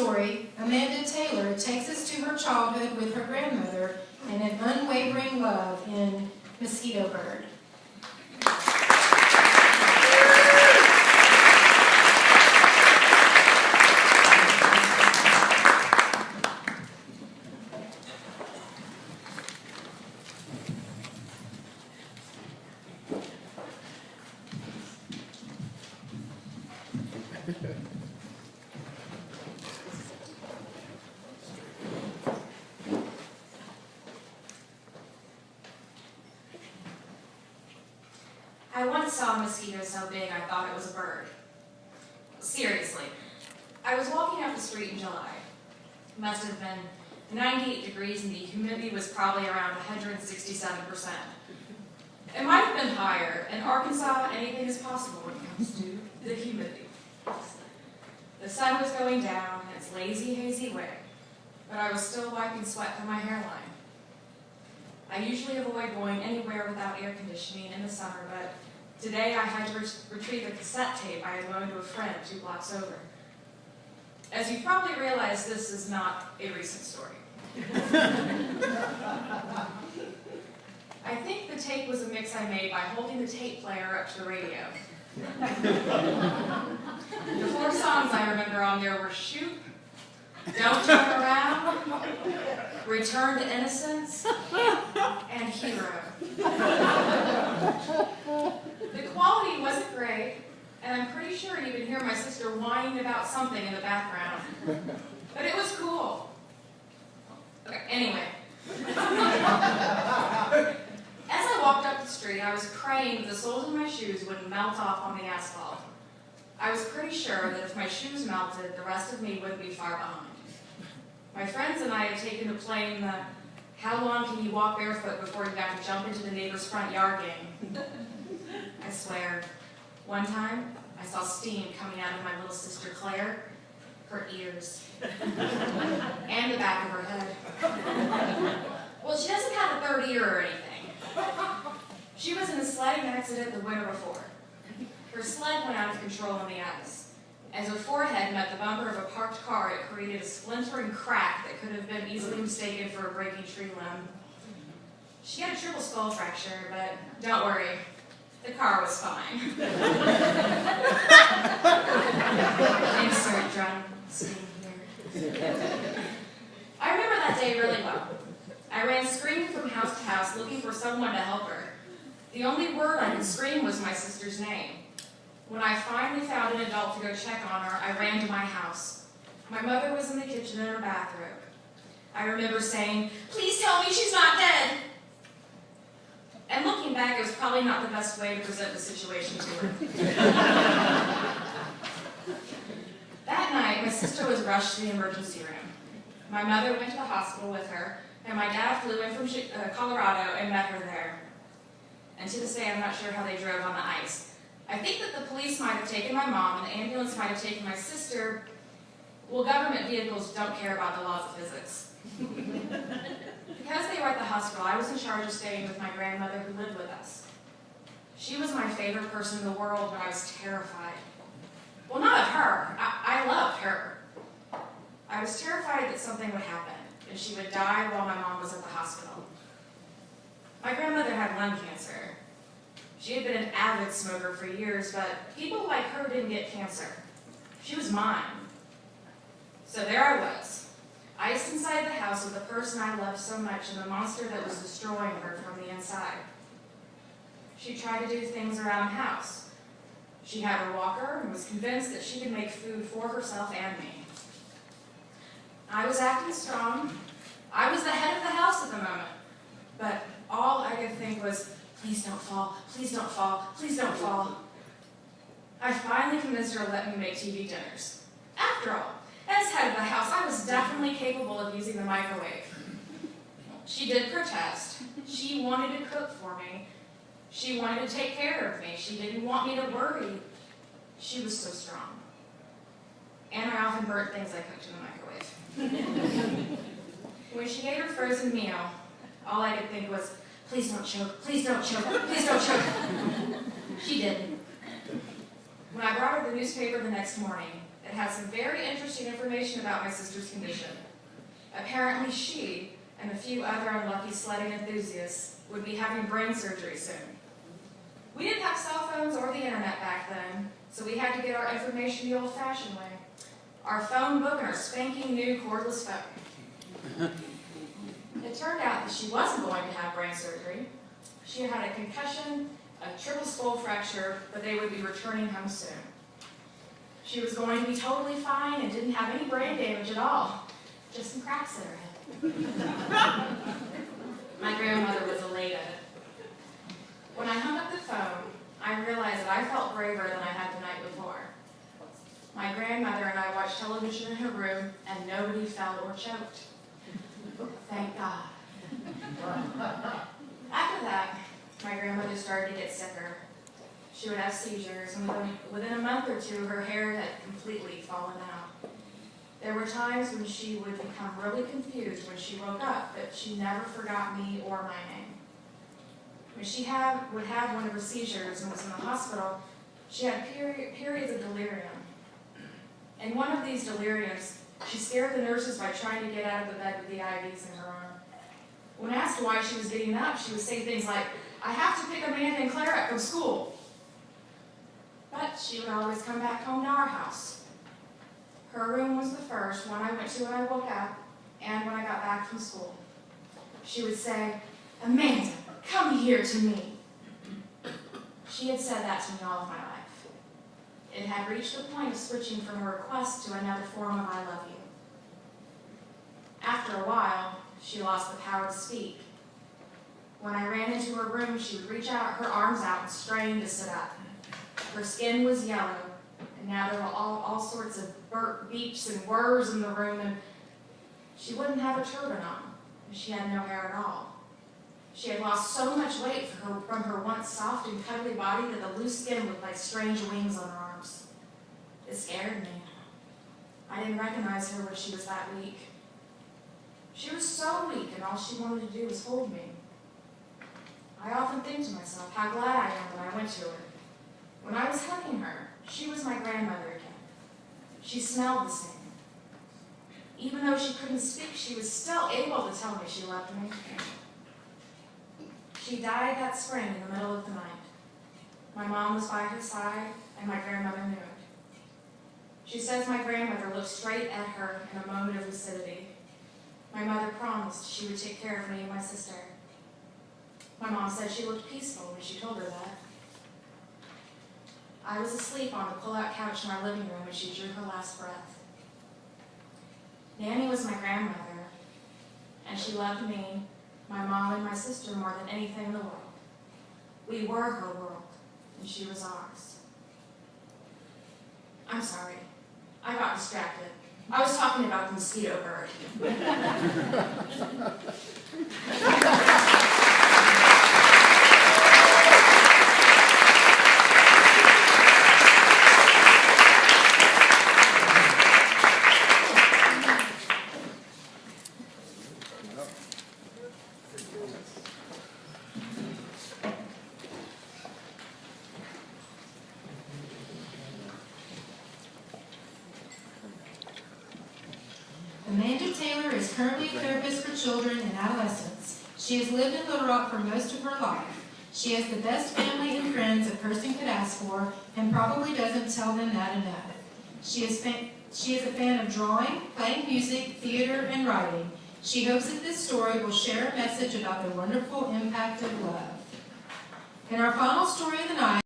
story, Amanda Taylor takes us to her childhood with her grandmother and an unwavering love in Mosquito Bird. I once saw a mosquito so big I thought it was a bird. Seriously. I was walking up the street in July. It must have been 98 degrees and the humidity was probably around 167%. It might have been higher. In Arkansas, anything is possible when it comes to the humidity. The sun was going down in its lazy, hazy way, but I was still wiping sweat from my hairline. I usually avoid going anywhere without air conditioning in the summer, but today I had to retrieve a cassette tape I had loaned to a friend 2 blocks over. As you've probably realized, this is not a recent story. I think the tape was a mix I made by holding the tape player up to the radio. The 4 songs I remember on there were Shoot, Don't Turn Around, Return to Innocence, and Hero. The quality wasn't great, and I'm pretty sure you could hear my sister whining about something in the background. But it was cool. Okay, anyway. As I walked up the street, I was praying that the soles of my shoes wouldn't melt off on the asphalt. I was pretty sure that if my shoes melted, the rest of me wouldn't be far behind. My friends and I had taken to playing the "How long can you walk barefoot before you got to jump into the neighbor's front yard" game. I swear, one time I saw steam coming out of my little sister Claire, her ears, and the back of her head. Well, she doesn't have a third ear or anything. She was in a sledding accident the winter before. Her sled went out of control on the ice. As her forehead met the bumper of a parked car, it created a splintering crack that could have been easily mistaken for a breaking tree limb. She had a triple skull fracture, but don't worry, the car was fine. Insert drum scene here. I remember that day really well. I ran screaming from house to house looking for someone to help her. The only word I could scream was my sister's name. When I finally found an adult to go check on her, I ran to my house. My mother was in the kitchen in her bathrobe. I remember saying, "Please tell me she's not dead." And looking back, it was probably not the best way to present the situation to her. That night, my sister was rushed to the emergency room. My mother went to the hospital with her, and my dad flew in from Colorado and met her there. And to this day, I'm not sure how they drove on the ice. I think that the police might have taken my mom and the ambulance might have taken my sister. Well, government vehicles don't care about the laws of physics. Because they were at the hospital, I was in charge of staying with my grandmother who lived with us. She was my favorite person in the world, but I was terrified. Well, not of her. I loved her. I was terrified that something would happen, and she would die while my mom was at the hospital. My grandmother had lung cancer. She had been an avid smoker for years, but people like her didn't get cancer. She was mine. So there I was, iced inside the house with the person I loved so much and the monster that was destroying her from the inside. She tried to do things around the house. She had her walker and was convinced that she could make food for herself and me. I was acting strong. I was the head of the house at the moment. But all I could think was, "Please don't fall, please don't fall, please don't fall." I finally convinced her to let me make TV dinners. After all, as head of the house, I was definitely capable of using the microwave. She did protest. She wanted to cook for me. She wanted to take care of me. She didn't want me to worry. She was so strong. And I often burnt things I cooked in the microwave. When she ate her frozen meal, all I could think was, "Please don't choke, please don't choke, please don't choke." She didn't. When I brought her the newspaper the next morning, It had some very interesting information about my sister's condition. Apparently she, and a few other unlucky sledding enthusiasts, would be having brain surgery soon. We didn't have cell phones or the internet back then, so we had to get our information the old-fashioned way. Our phone book and our spanking new cordless phone. It turned out that she wasn't going to have brain surgery. She had a concussion, a triple skull fracture, but they would be returning home soon. She was going to be totally fine and didn't have any brain damage at all, just some cracks in her head. My grandmother was elated. When I hung up the phone, I realized that I felt braver than I had the night before. My grandmother and I watched television in her room, and nobody fell or choked. Thank God. After that, my grandmother started to get sicker. She would have seizures, and within a month or two, her hair had completely fallen out. There were times when she would become really confused when she woke up, but she never forgot me or my name. When she would have one of her seizures and was in the hospital, she had periods of delirium. In one of these deliriums, she scared the nurses by trying to get out of the bed with the IVs in her arm. When asked why she was getting up, she would say things like, "I have to pick Amanda and Claire up from school." But she would always come back home to our house. Her room was the first one I went to when I woke up and when I got back from school. She would say, "Amanda, come here to me." She had said that to me all of my life. It had reached the point of switching from a request to another form of "I love you." After a while, she lost the power to speak. When I ran into her room, she would reach out her arms out and strain to sit up. Her skin was yellow, and now there were all sorts of beeps and whirs in the room, and she wouldn't have a turban on, and she had no hair at all. She had lost so much weight from her once soft and cuddly body that the loose skin looked like strange wings on her arms. It scared me. I didn't recognize her when she was that weak. She was so weak, and all she wanted to do was hold me. I often think to myself how glad I am that I went to her. When I was hugging her, she was my grandmother again. She smelled the same. Even though she couldn't speak, she was still able to tell me she loved me. She died that spring in the middle of the night. My mom was by her side, and my grandmother knew it. She says my grandmother looked straight at her in a moment of lucidity. My mother promised she would take care of me and my sister. My mom said she looked peaceful when she told her that. I was asleep on the pull-out couch in our living room when she drew her last breath. Nanny was my grandmother, and she loved me, my mom, and my sister more than anything in the world. We were her world, and she was ours. I'm sorry, I got distracted. I was talking about the mosquito bird. Amanda Taylor is currently a therapist for children and adolescents. She has lived in Little Rock for most of her life. She has the best family and friends a person could ask for, and probably doesn't tell them that enough. She is a fan of drawing, playing music, theater, and writing. She hopes that this story will share a message about the wonderful impact of love. In our final story of the night,